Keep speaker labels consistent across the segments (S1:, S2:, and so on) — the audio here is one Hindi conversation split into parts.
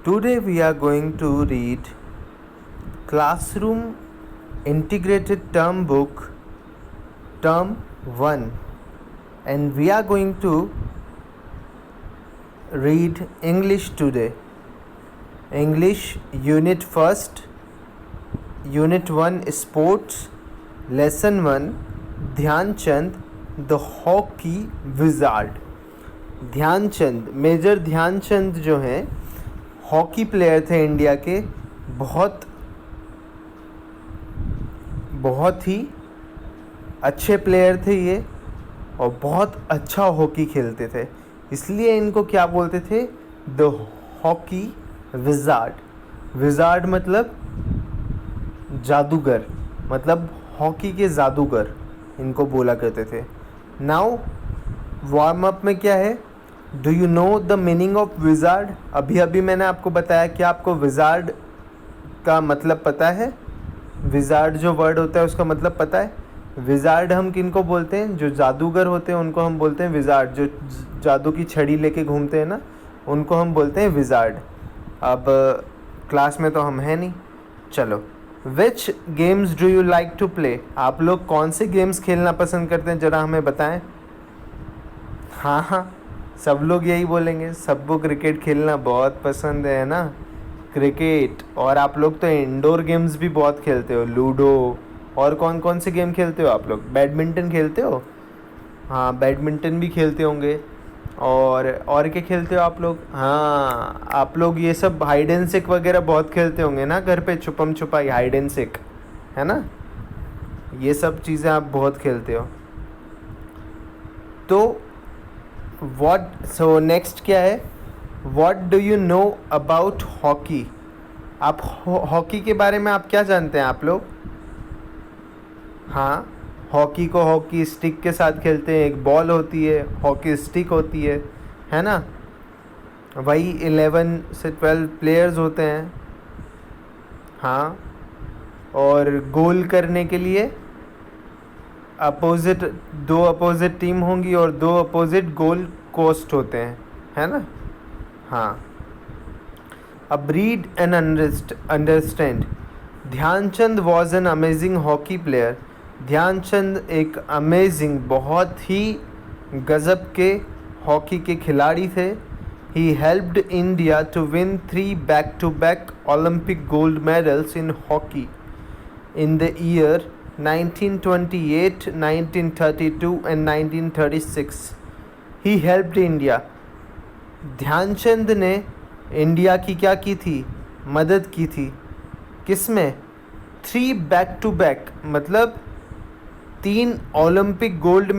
S1: Today we are going to read Classroom Integrated Term Book Term 1, and we are going to read English today. English Unit 1st, Unit 1 Sports, Lesson 1 Dhyan Chand the hockey wizard. Dhyan Chand, major Dhyan Chand जो हैं हॉकी प्लेयर थे इंडिया के. बहुत ही अच्छे प्लेयर थे ये और बहुत अच्छा हॉकी खेलते थे, इसलिए इनको क्या बोलते थे? The hockey wizard. विजार्ड मतलब जादूगर, मतलब हॉकी के जादूगर इनको बोला करते थे. नाउ वार्म अप में क्या है? Do you know the meaning of wizard? अभी मैंने आपको बताया कि आपको विजार्ड का मतलब पता है. विजार्ड जो वर्ड होता है उसका मतलब पता है. विजार्ड हम किनको बोलते हैं? जो जादूगर होते हैं उनको हम बोलते हैं विजार्ड. जो जादू की छड़ी लेके घूमते हैं ना, उनको हम बोलते हैं विजार्ड. अब क्लास में तो हम हैं नहीं. चलो, which games do you like to play? आप लोग कौन से गेम्स खेलना पसंद करते हैं, ज़रा हमें बताएं. हाँ, सब लोग यही बोलेंगे. सबको क्रिकेट खेलना बहुत पसंद है ना, क्रिकेट. और आप लोग तो इंडोर गेम्स भी बहुत खेलते हो, लूडो. और कौन कौन से गेम खेलते हो आप लोग? बैडमिंटन खेलते हो? हाँ, बैडमिंटन भी खेलते होंगे. और क्या खेलते हो आप लोग? हाँ, आप लोग ये सब हाइड एंड सीक वगैरह बहुत खेलते होंगे ना घर पे. छुपम छुपाई, हाइड एंड सीक, है ना? ये सब चीज़ें आप बहुत खेलते हो. तो नेक्स्ट क्या है? What do you know about hockey? आप हॉकी के बारे में आप क्या जानते हैं आप लोग? हाँ, हॉकी को हॉकी स्टिक के साथ खेलते हैं. एक बॉल होती है, हॉकी स्टिक होती है ना? वही 11 से 12 प्लेयर्स होते हैं. हाँ, और गोल करने के लिए दो अपोजिट टीम होंगी और 2 अपोजिट गोल पोस्ट होते हैं, है ना? हाँ. अब read and understand. Dhyan Chand was an amazing hockey player. Dhyan Chand एक अमेजिंग, बहुत ही गजब के हॉकी के खिलाड़ी थे. He helped India to win 3 back-to-back Olympic gold medals in hockey in the year 1928, 1932 and 1936. He helped India. Dhyanchand ने इंडिया की क्या की थी? मदद की थी. किसमें? 3 back-to-back, मतलब 3 ओलंपिक गोल्ड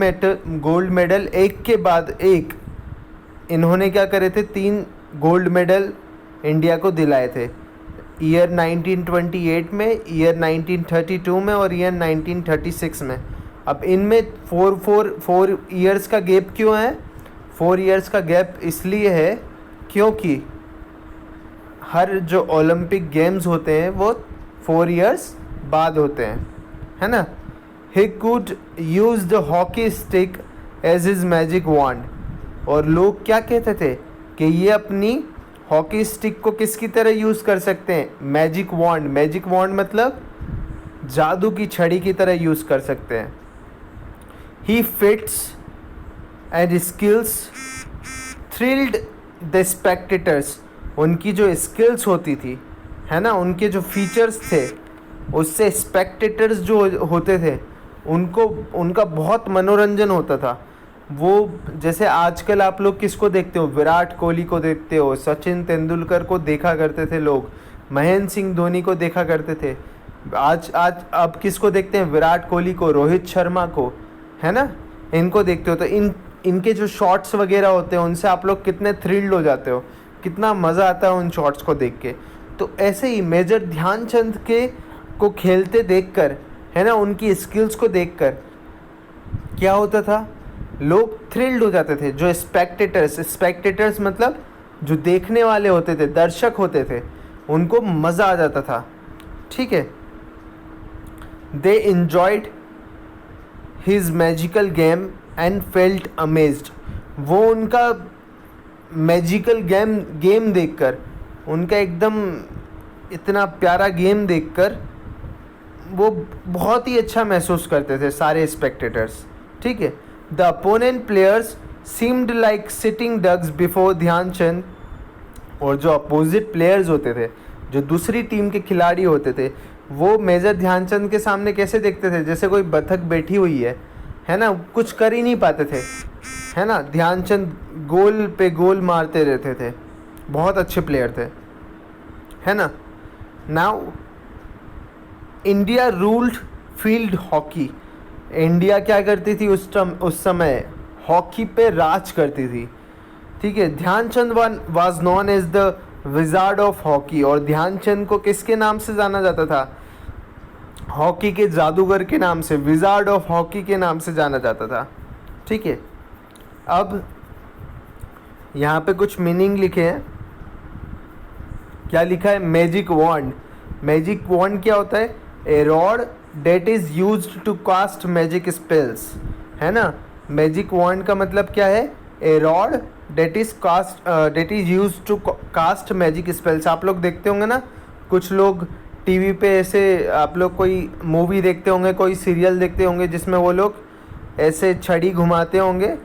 S1: मेडल एक के बाद एक. इन्होंने क्या करे थे? 3 गोल्ड मेडल इंडिया को दिलाए थे. ईयर 1928 में, ईयर 1932 में और ईयर 1936 में. अब इनमें 4 ईयर्स का गैप क्यों है? 4 ईयर्स का गैप इसलिए है क्योंकि हर जो ओलंपिक गेम्स होते हैं वो 4 ईयर्स बाद होते हैं, है ना? He could use the hockey stick as his magic wand. और लोग क्या कहते थे कि ये अपनी हॉकी स्टिक को किसकी तरह यूज़ कर सकते हैं? Magic wand. मैजिक वॉन्ड मतलब जादू की छड़ी की तरह यूज़ कर सकते हैं. His feats and skills thrilled the spectators. उनकी जो स्किल्स होती थी, है ना, उनके जो फीचर्स थे, उससे स्पेक्टेटर्स जो होते थे उनका बहुत मनोरंजन होता था. वो जैसे आजकल आप लोग किसको देखते हो? विराट कोहली को देखते हो, सचिन तेंदुलकर को देखा करते थे लोग, महेंद्र सिंह धोनी को देखा करते थे. आज अब किसको देखते हैं? विराट कोहली को, रोहित शर्मा को, है ना? इनको देखते हो. तो इनके जो शॉट्स वगैरह होते हैं उनसे आप लोग कितने थ्रिल्ड हो जाते हो, कितना मज़ा आता है उन शॉट्स को देख के. तो ऐसे ही मेजर ध्यानचंद को खेलते देखकर, है ना, उनकी स्किल्स को देखकर क्या होता था? लोग थ्रिल्ड हो जाते थे. जो स्पेक्टेटर्स मतलब जो देखने वाले होते थे, दर्शक होते थे, उनको मज़ा आ जाता था. ठीक है. They enjoyed his magical game and felt amazed. वो उनका मैजिकल गेम देखकर उनका एकदम इतना प्यारा गेम देखकर वो बहुत ही अच्छा महसूस करते थे सारे स्पेक्टेटर्स, ठीक है। The opponent players seemed like sitting ducks before Dhyan Chand, और जो अपोजिट प्लेयर्स होते थे, जो दूसरी टीम के खिलाड़ी होते थे, वो मेजर ध्यानचंद के सामने कैसे देखते थे, जैसे कोई बतख बैठी हुई है ना, कुछ कर ही नहीं पाते थे, है ना। ध्यानचंद गोल पे गोल मारते रहते थे, बहुत अच्छे प्लेयर थे, है ना। Now India ruled field hockey. India क्या करती थी उस समय, हॉकी पे राज करती थी, ठीक है। Dhyan Chand was known as the wizard of hockey, और ध्यानचंद को किसके नाम से जाना जाता था, हॉकी के जादूगर के नाम से, विजार्ड ऑफ हॉकी के नाम से जाना जाता था, ठीक है। अब यहाँ पे कुछ मीनिंग लिखे हैं, क्या लिखा है, मैजिक वॉन्ड। मैजिक वॉन्ड क्या होता है, a rod that is used to cast magic spells, है ना। मैजिक वॉन्ड का मतलब क्या है, a rod that is used to cast magic spells. आप लोग देखते होंगे ना, कुछ लोग टीवी पे ऐसे, आप लोग कोई मूवी देखते होंगे, कोई सीरियल देखते होंगे जिसमें वो लोग ऐसे छड़ी घुमाते होंगे,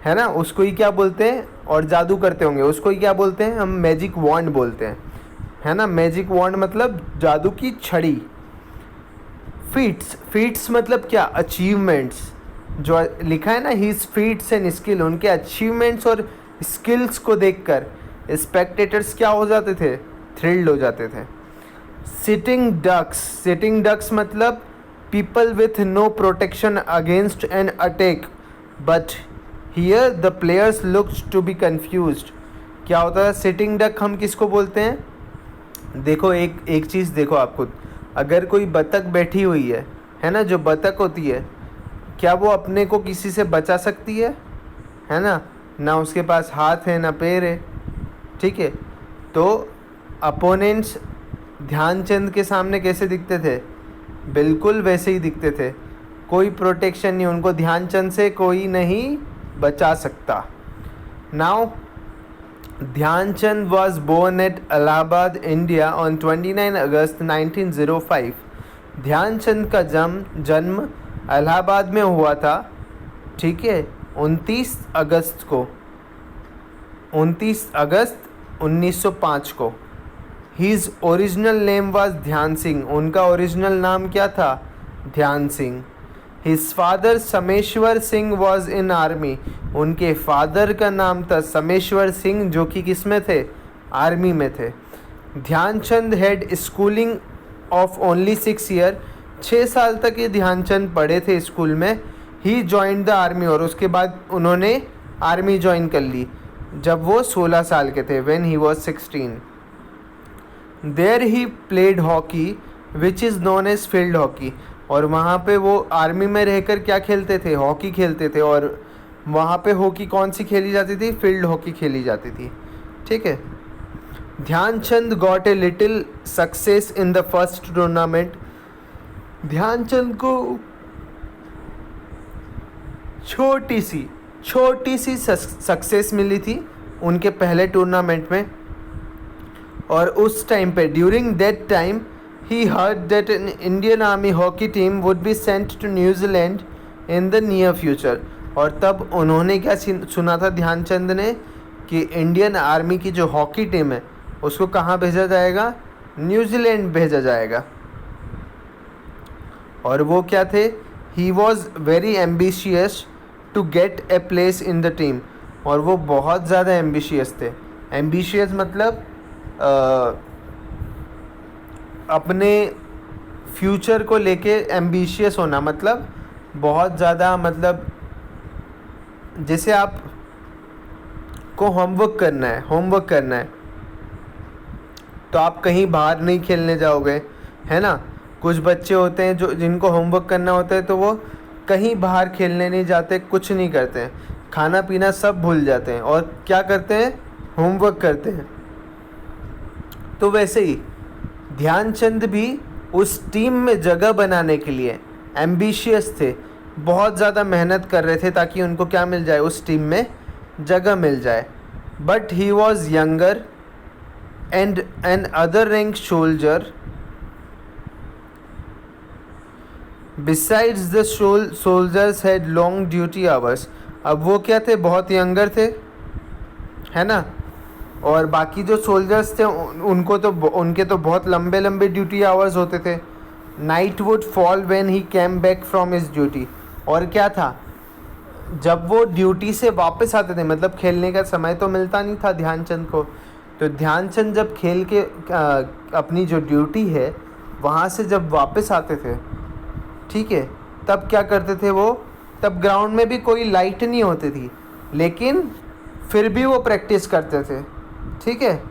S1: है ना, उसको ही क्या बोलते हैं, और जादू करते होंगे, उसको ही क्या बोलते हैं, हम मैजिक वॉन्ड बोलते हैं, है ना। मैजिक वॉन्ड मतलब जादू की छड़ी। फीट्स मतलब क्या, अचीवमेंट्स। जो लिखा है ना, हीज फीट्स एंड स्किल, उनके अचीवमेंट्स और स्किल्स को देखकर स्पेक्टेटर्स क्या हो जाते थे, थ्रिल्ड हो जाते थे। सिटिंग डक्स मतलब people with no protection against an attack, but here the players looked to be confused. क्या होता है सिटिंग डक, हम किसको बोलते हैं, देखो एक चीज़ देखो आप खुद, अगर कोई बतख बैठी हुई है ना, जो बतख होती है, क्या वो अपने को किसी से बचा सकती है ना, ना उसके पास हाथ है ना पैर है, ठीक है। तो अपोनेंट्स ध्यानचंद के सामने कैसे दिखते थे, बिल्कुल वैसे ही दिखते थे, कोई प्रोटेक्शन नहीं, उनको ध्यानचंद से कोई नहीं बचा सकता। Now Dhyan Chand was born at Allahabad, India on 29 August 1905। Dhyan Chand का जन्म इलाहाबाद में हुआ था, ठीक है, 29 अगस्त 1905 को। His original name was ध्यान सिंह, उनका ओरिजिनल नाम क्या था, ध्यान Singh. His father Sameshwar Singh was in army, उनके फादर का नाम था समेश्वर सिंह, जो कि किस में थे, आर्मी में थे। Dhyan Chand had schooling of only 6 year, 6 साल तक ये ध्यानचंद पढ़े थे स्कूल में। ही जॉइंड द आर्मी, और उसके बाद उन्होंने आर्मी ज्वाइन कर ली जब वो 16 साल के थे, when he was 16। There he played hockey which is known as field hockey, और वहाँ पे वो आर्मी में रहकर क्या खेलते थे, हॉकी खेलते थे, और वहाँ पे हॉकी कौन सी खेली जाती थी, फील्ड हॉकी खेली जाती थी, ठीक है। Dhyan Chand got a little success in the first tournament, Dhyan Chand को छोटी सी सक्सेस मिली थी उनके पहले टूर्नामेंट में, और उस टाइम पे during that time he heard that an Indian Army hockey team would be sent to New Zealand in the near future। और तब उन्होंने क्या सुना था ध्यानचंद ने, कि इंडियन आर्मी की जो हॉकी टीम है उसको कहाँ भेजा जाएगा, न्यूजीलैंड भेजा जाएगा। और वो क्या थे, he was very ambitious to get a place in the team, और वो बहुत ज़्यादा एम्बिशियस थे। एम्बिशियस मतलब अपने फ्यूचर को लेके एम्बिशियस होना, मतलब बहुत ज़्यादा, मतलब जैसे आप को होमवर्क करना है तो आप कहीं बाहर नहीं खेलने जाओगे, है ना। कुछ बच्चे होते हैं जो जिनको होमवर्क करना होता है तो वो कहीं बाहर खेलने नहीं जाते, कुछ नहीं करते हैं, खाना पीना सब भूल जाते हैं, और क्या करते हैं, होमवर्क करते हैं। तो वैसे ही ध्यानचंद भी उस टीम में जगह बनाने के लिए एम्बिशियस थे, बहुत ज़्यादा मेहनत कर रहे थे ताकि उनको क्या मिल जाए, उस टीम में जगह मिल जाए। But he was younger and an other rank soldier besides the soldiers had long duty hours. अब वो क्या थे, बहुत यंगर थे, है ना, और बाकी जो सोल्जर्स थे उनके तो बहुत लंबे लंबे ड्यूटी आवर्स होते थे. Night would fall when he came back from his duty. और क्या था, जब वो ड्यूटी से वापस आते थे, मतलब खेलने का समय तो मिलता नहीं था ध्यानचंद को, तो ध्यानचंद जब खेल के अपनी जो ड्यूटी है वहाँ से जब वापस आते थे, ठीक है, तब क्या करते थे वो, तब ग्राउंड में भी कोई लाइट नहीं होती थी, लेकिन फिर भी वो प्रैक्टिस करते थे, ठीक है.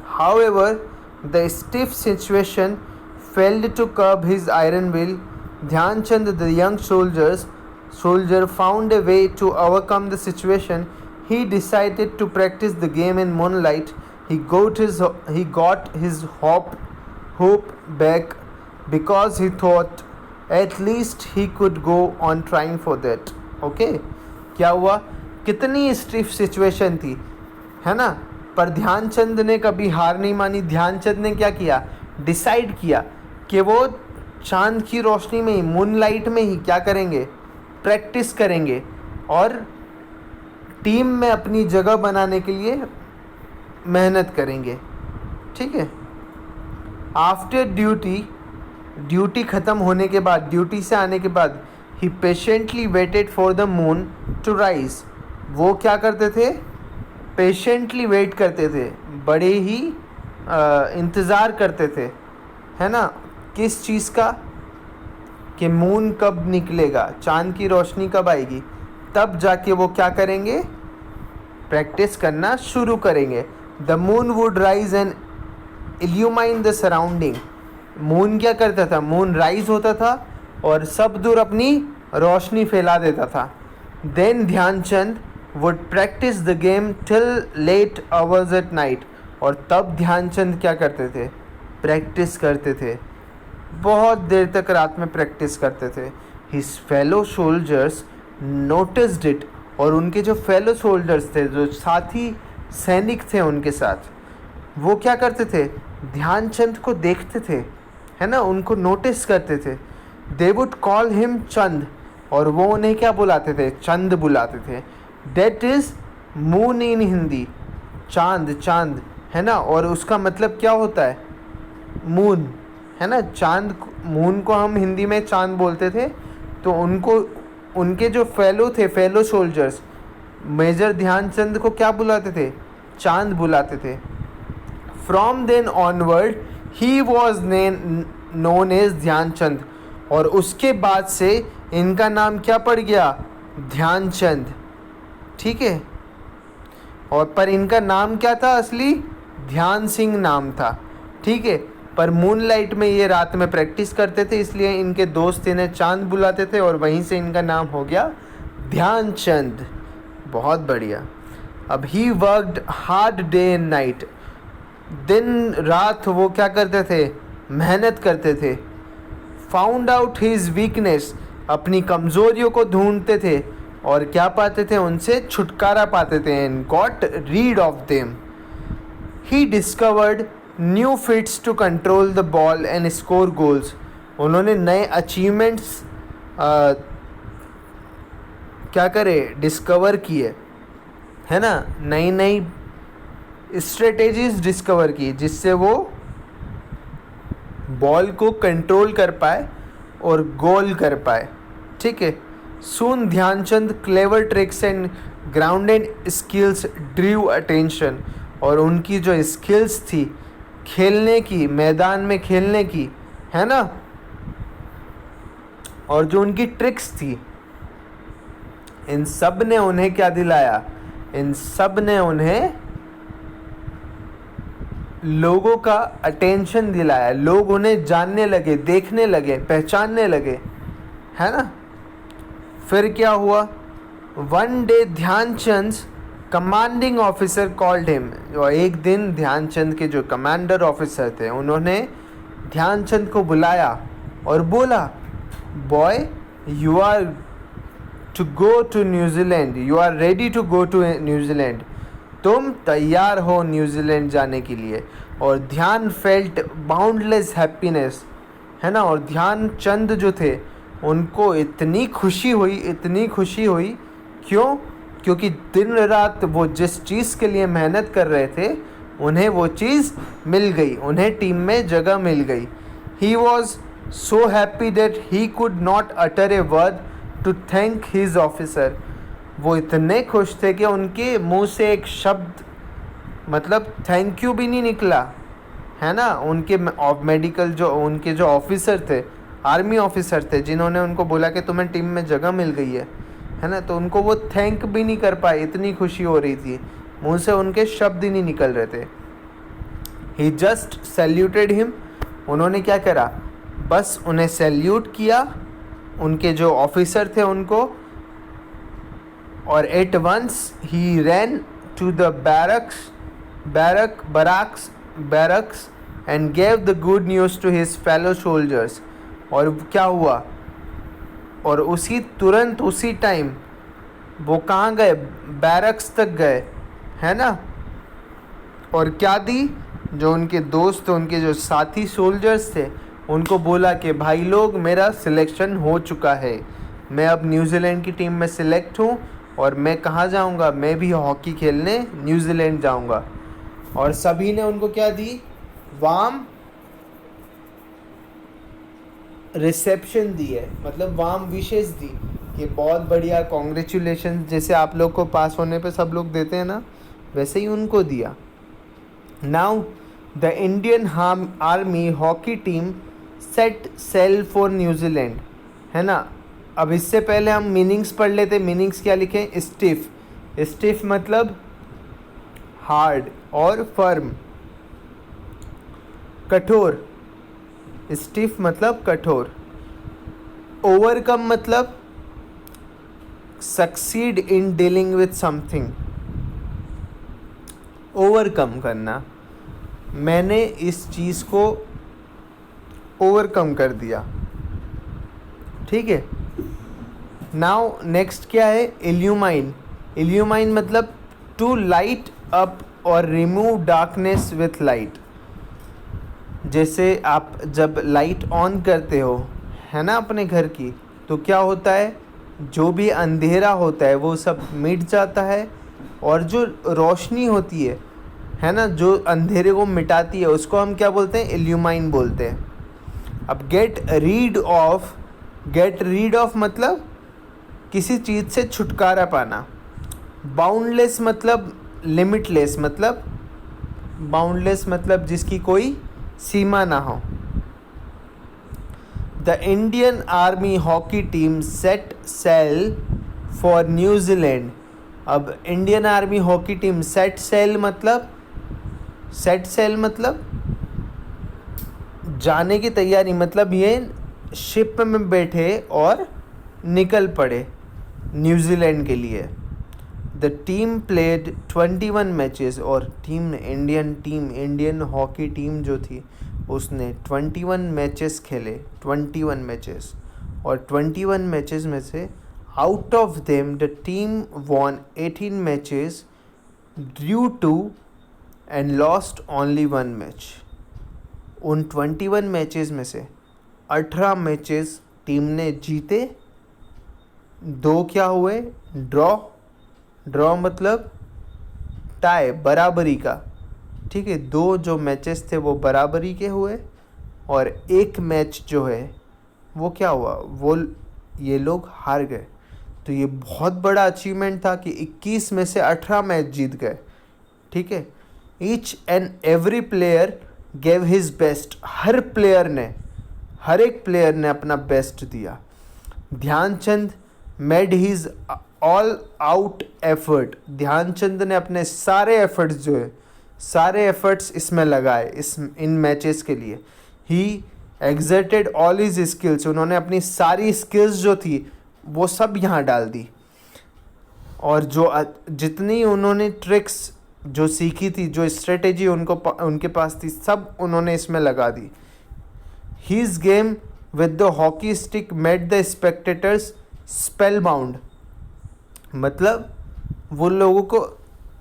S1: However the stiff situation failed to curb his iron will. Dhyanchand, the young soldier found a way to overcome the situation. He decided to practice the game in moonlight. He got his hope back because he thought at least he could go on trying for that. Okay? क्या हुआ, कितनी स्टिफ सिचुएशन थी, है ना, पर ध्यानचंद ने कभी हार नहीं मानी. ध्यानचंद ने क्या किया, डिसाइड किया कि वो चांद की रोशनी में ही, मूनलाइट में ही क्या करेंगे, प्रैक्टिस करेंगे और टीम में अपनी जगह बनाने के लिए मेहनत करेंगे, ठीक है. आफ्टर ड्यूटी ख़त्म होने के बाद, ड्यूटी से आने के बाद, he patiently waited for the moon to rise. वो क्या करते थे, पेशेंटली वेट करते थे, बड़े ही इंतज़ार करते थे, है ना, किस चीज़ का, कि मून कब निकलेगा, चांद की रोशनी कब आएगी, तब जाके वो क्या करेंगे, प्रैक्टिस करना शुरू करेंगे. The moon would rise and illuminate the surrounding. Moon क्या करता था, मून राइज होता था और सब दूर अपनी रोशनी फैला देता था. Then Dhyan Chand would practice the game till late hours at night. और तब ध्यानचंद क्या करते थे, प्रैक्टिस करते थे, बहुत देर तक रात में प्रैक्टिस करते थे. His fellow soldiers noticed it. और उनके जो फेलो सोल्जर्स थे, जो साथी सैनिक थे उनके साथ, वो क्या करते थे, ध्यानचंद को देखते थे, है ना, उनको नोटिस करते थे. दे वुड कॉल हिम चंद. और वो उन्हें क्या बुलाते थे, चंद बुलाते थे. That is moon in Hindi. चांद, है ना, और उसका मतलब क्या होता है, मून, है ना. चांद, मून को हम हिंदी में चांद बोलते थे. तो उनके जो फेलो सोल्जर्स मेजर ध्यानचंद को क्या बुलाते थे, चांद बुलाते थे. From then onward he was known as Dhyan Chand. और उसके बाद से इनका नाम क्या पड़ गया, ध्यानचंद, ठीक है. और पर इनका नाम क्या था असली, ध्यान सिंह नाम था, ठीक है. पर मूनलाइट में ये रात में प्रैक्टिस करते थे, इसलिए इनके दोस्त इन्हें चांद बुलाते थे और वहीं से इनका नाम हो गया ध्यानचंद. बहुत बढ़िया. अब he worked hard day and night. दिन रात वो क्या करते थे, मेहनत करते थे. Found out his weakness. अपनी कमज़ोरियों को ढूंढते थे और क्या पाते थे, उनसे छुटकारा पाते थे. And got rid of them. He discovered new feats to control the ball and score goals. उन्होंने नए अचीवमेंट्स क्या करे, डिस्कवर किए, है ना, नई स्ट्रेटेजीज डिस्कवर की, जिससे वो बॉल को कंट्रोल कर पाए और गोल कर पाए, ठीक है. Soon Dhyan Chand clever tricks and grounded skills drew attention. और उनकी जो स्किल्स थी खेलने की, मैदान में खेलने की, है ना, और जो उनकी ट्रिक्स थी, इन सब ने उन्हें क्या दिलाया, इन सब ने उन्हें लोगों का अटेंशन दिलाया. लोग उन्हें जानने लगे, देखने लगे, पहचानने लगे, है ना. फिर क्या हुआ, one day Dhyan Chand commanding officer called him. और एक दिन ध्यानचंद के जो कमांडर ऑफिसर थे, उन्होंने ध्यानचंद को बुलाया और बोला, boy, you are to go to New Zealand, you are ready to go to New Zealand. तुम तैयार हो न्यूजीलैंड जाने के लिए। और ध्यान फेल्ट बाउंडलेस हैप्पीनेस, है ना। और ध्यानचंद जो थे उनको इतनी खुशी हुई। क्यों? क्योंकि दिन रात वो जिस चीज़ के लिए मेहनत कर रहे थे उन्हें वो चीज़ मिल गई, उन्हें टीम में जगह मिल गई। He was so happy that he could not utter a word to thank his officer. वो इतने खुश थे कि उनके मुंह से एक शब्द मतलब थैंक यू भी नहीं निकला, है ना। उनके मेडिकल उनके जो ऑफिसर थे, आर्मी ऑफिसर थे, जिन्होंने उनको बोला कि तुम्हें टीम में जगह मिल गई है ना, तो उनको वो थैंक भी नहीं कर पाए, इतनी खुशी हो रही थी, मुंह से उनके शब्द ही नहीं निकल रहे थे। ही जस्ट सैल्यूटेड हिम, उन्होंने क्या करा, बस उन्हें सैल्यूट किया, उनके जो ऑफिसर थे उनको। और at once he ran to the barracks and gave the good news to his fellow soldiers. और क्या हुआ, और उसी टाइम वो कहाँ गए, बैरक्स तक गए, है ना। और क्या दी, जो उनके दोस्त, उनके जो साथी सोल्जर्स थे, उनको बोला कि भाई लोग मेरा सिलेक्शन हो चुका है, मैं अब न्यूजीलैंड की टीम में सिलेक्ट हूँ और मैं कहाँ जाऊँगा, मैं भी हॉकी खेलने न्यूजीलैंड जाऊँगा। और सभी ने उनको क्या दी, वार्म रिसेप्शन दी है, मतलब वार्म विशेस दी कि बहुत बढ़िया, कॉन्ग्रेचुलेशन, जैसे आप लोग को पास होने पे सब लोग देते हैं ना, वैसे ही उनको दिया। Now the Indian army hockey team set sail for New Zealand, है ना। अब इससे पहले हम मीनिंग्स पढ़ लेते। मीनिंग्स क्या लिखे, स्टिफ मतलब हार्ड और फर्म, कठोर, स्टिफ मतलब कठोर, ओवरकम मतलब succeed in dealing with something, overcome करना, मैंने इस चीज़ को ओवरकम कर दिया, ठीक है। नाउ नेक्स्ट क्या है, इल्यूमाइन मतलब टू लाइट अप और रिमूव डार्कनेस विथ लाइट। जैसे आप जब लाइट ऑन करते हो, है ना, अपने घर की, तो क्या होता है, जो भी अंधेरा होता है वो सब मिट जाता है, और जो रोशनी होती है ना, जो अंधेरे को मिटाती है, उसको हम क्या बोलते हैं, इल्यूमाइन बोलते हैं। अब गेट रीड ऑफ मतलब किसी चीज़ से छुटकारा पाना। बाउंडलेस मतलब लिमिटलेस, मतलब बाउंडलेस मतलब जिसकी कोई सीमा ना हो। The Indian army hockey team set sail for New Zealand. अब Indian army hockey team set sail मतलब जाने की तैयारी, मतलब ये शिप में बैठे और निकल पड़े न्यूजीलैंड के लिए। द टीम प्लेड 21 मैचेस, और इंडियन हॉकी टीम जो थी उसने 21 मैचेस खेले, 21 मैचेस। और 21 मैचेस में से out of them the team von 18 matches, Drew 2 and lost only 1 match. उन 21 मैचेस में से 18 मैचेस टीम ने जीते, 2 क्या हुए, ड्रॉ मतलब टाई, बराबरी का, ठीक है। 2 जो मैचेस थे वो बराबरी के हुए, और 1 मैच जो है वो क्या हुआ, वो ये लोग हार गए। तो ये बहुत बड़ा अचीवमेंट था कि 21 में से 18 मैच जीत गए, ठीक है। Each and every player gave his best, हर एक प्लेयर ने अपना बेस्ट दिया। Dhyan Chand made his all out effort, Dhyan Chand ने अपने सारे एफर्ट्स इसमें लगाए, इन मैचेस के लिए। ही एग्जर्टेड ऑल हिज स्किल्स, उन्होंने अपनी सारी स्किल्स जो थी वो सब यहाँ डाल दी, और जो जितनी उन्होंने ट्रिक्स जो सीखी थी, जो स्ट्रेटेजी उनके पास थी, सब उन्होंने इसमें लगा दी। His game with the hockey stick made the spectators spellbound, मतलब वो लोगों को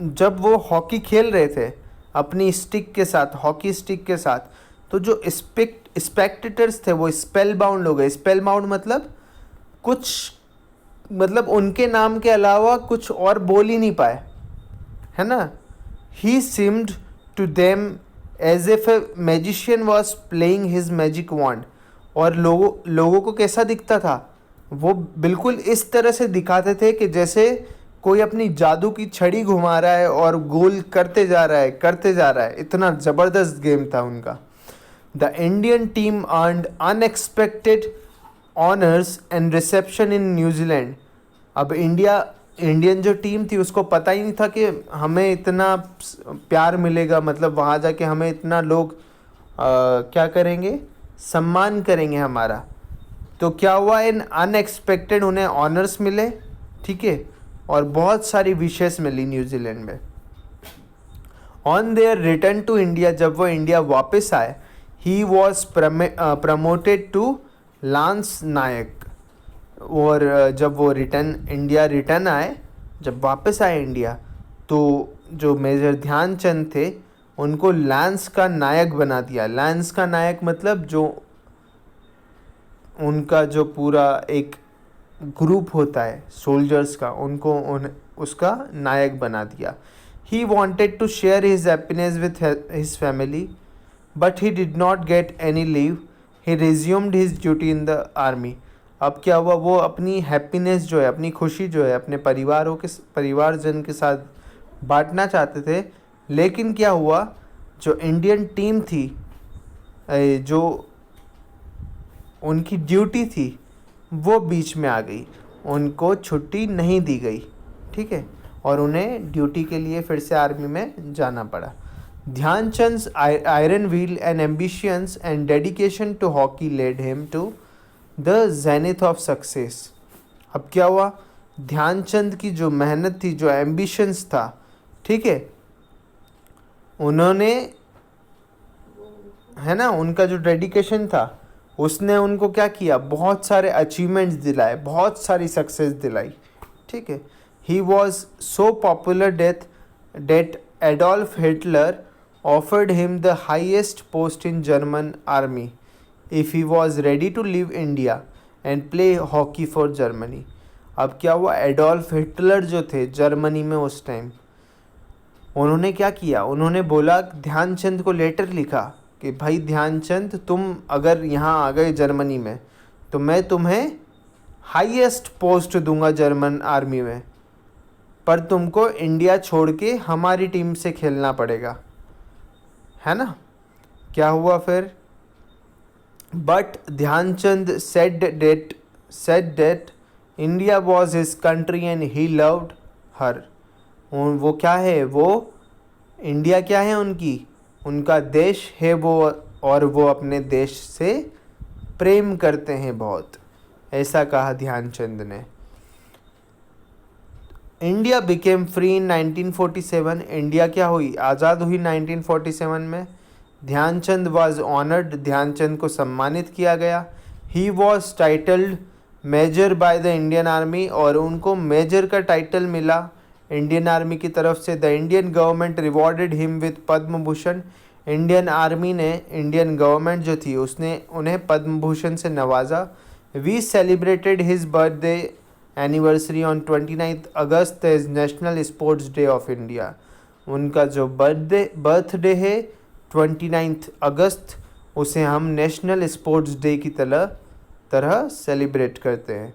S1: जब वो हॉकी खेल रहे थे अपनी स्टिक के साथ, हॉकी स्टिक के साथ, तो जो स्पेक्टेटर्स थे वो स्पेल बाउंड हो गए। स्पेल बाउंड मतलब कुछ, मतलब उनके नाम के अलावा कुछ और बोल ही नहीं पाए, है ना। He seemed to them as if a magician was playing his magic wand. और लोगों को कैसा दिखता था, वो बिल्कुल इस तरह से दिखाते थे कि जैसे कोई अपनी जादू की छड़ी घुमा रहा है और गोल करते जा रहा है, करते जा रहा है। इतना ज़बरदस्त गेम था उनका। The Indian team earned unexpected honours and reception in New Zealand. अब इंडियन जो टीम थी उसको पता ही नहीं था कि हमें इतना प्यार मिलेगा, मतलब वहाँ जाके हमें इतना लोग क्या करेंगे, सम्मान करेंगे हमारा। तो क्या हुआ, इन अनएक्सपेक्टेड उन्हें ऑनर्स मिले, ठीक है, और बहुत सारी विशेस मिली न्यूजीलैंड में। On their return to India, जब वो इंडिया वापस आए, he was promoted to lance naik. और जब वो इंडिया रिटर्न आए, जब वापस आए इंडिया, तो जो मेजर ध्यानचंद थे उनको लांस का नायक बना दिया। लांस का नायक मतलब जो उनका जो पूरा एक ग्रुप होता है सोल्जर्स का, उनको उसका नायक बना दिया। He wanted to share his happiness with his family but he did not get any leave. He resumed his duty in the army. अब क्या हुआ, वो अपनी हैप्पीनेस जो है, अपनी खुशी जो है अपने परिवारजन के साथ बांटना चाहते थे, लेकिन क्या हुआ, जो इंडियन टीम थी, जो उनकी ड्यूटी थी वो बीच में आ गई, उनको छुट्टी नहीं दी गई, ठीक है, और उन्हें ड्यूटी के लिए फिर से आर्मी में जाना पड़ा। Dhyan Chand's iron will and ambitions and dedication to hockey led him to the zenith of success. अब क्या हुआ, ध्यानचंद की जो मेहनत थी, जो एम्बिशंस था, ठीक है, उन्होंने, है ना, उनका जो डेडिकेशन था उसने उनको क्या किया, बहुत सारे अचीवमेंट्स दिलाए, बहुत सारी सक्सेस दिलाई, ठीक है। He was so popular that Adolf Hitler offered him the highest post in German army if he was ready to leave India and play hockey for Germany. अब क्या हुआ, एडोल्फ हिटलर जो थे जर्मनी में उस टाइम, उन्होंने क्या किया, उन्होंने बोला, ध्यानचंद को लेटर लिखा कि भाई ध्यानचंद, तुम अगर यहाँ आ गए जर्मनी में तो मैं तुम्हें हाईएस्ट पोस्ट दूंगा जर्मन आर्मी में, पर तुमको इंडिया छोड़ के हमारी टीम से खेलना पड़ेगा, है ना। क्या हुआ फिर, but Dhyan Chand said that India was his country and he loved her. वो क्या है, वो इंडिया क्या है, उनका देश है वो, और वो अपने देश से प्रेम करते हैं बहुत, ऐसा कहा ध्यानचंद ने। India became free in 1947। India क्या हुई, आज़ाद हुई 1947 में। ध्यानचंद वॉज ऑनर्ड, ध्यानचंद को सम्मानित किया गया। He was titled measure by the Indian army, और उनको मेजर का टाइटल मिला इंडियन आर्मी की तरफ से। The Indian government rewarded him with Padma Bhushan. Indian army ने, इंडियन गवर्नमेंट जो थी उसने उन्हें पद्म भूषण से नवाजा। We celebrated his birthday anniversary on 29 August as national sports day of India. उनका जो बर्थडे है 29 अगस्त, उसे हम नेशनल स्पोर्ट्स डे की तरह सेलिब्रेट करते हैं।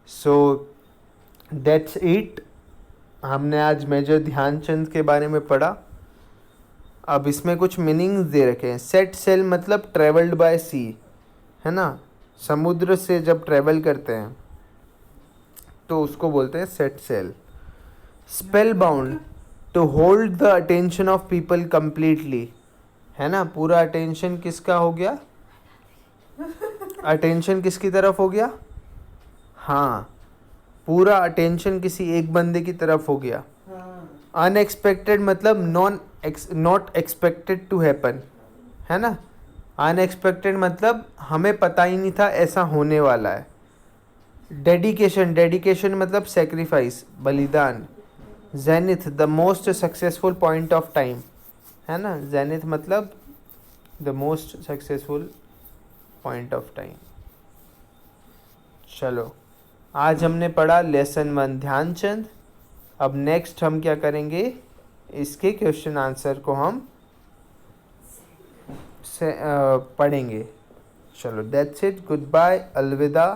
S1: So that's it. हमने आज मेजर ध्यानचंद के बारे में पढ़ा। अब इसमें कुछ मीनिंग्स दे रखे हैं। सेट सेल मतलब ट्रेवल्ड बाय सी, है ना, समुद्र से जब ट्रेवल करते हैं तो उसको बोलते हैं set sail. Spellbound, to hold the attention of people completely, है ना, पूरा अटेंशन किसका हो गया, अटेंशन किसकी तरफ हो गया, हाँ, पूरा अटेंशन किसी एक बंदे की तरफ हो गया। अनएक्सपेक्टेड मतलब नॉट एक्सपेक्टेड टू हैपन, है ना। अनएक्सपेक्टेड मतलब हमें पता ही नहीं था ऐसा होने वाला है। डेडिकेशन मतलब सेक्रीफाइस, बलिदान। Zenith the most successful point of time, है ना, जेनिथ मतलब the most successful point of time. चलो, आज हमने पढ़ा लेसन 1 ध्यानचंद। अब नेक्स्ट हम क्या करेंगे, इसके क्वेश्चन आंसर को हम पढ़ेंगे। चलो, दैट्स इट, गुड बाय, अलविदा।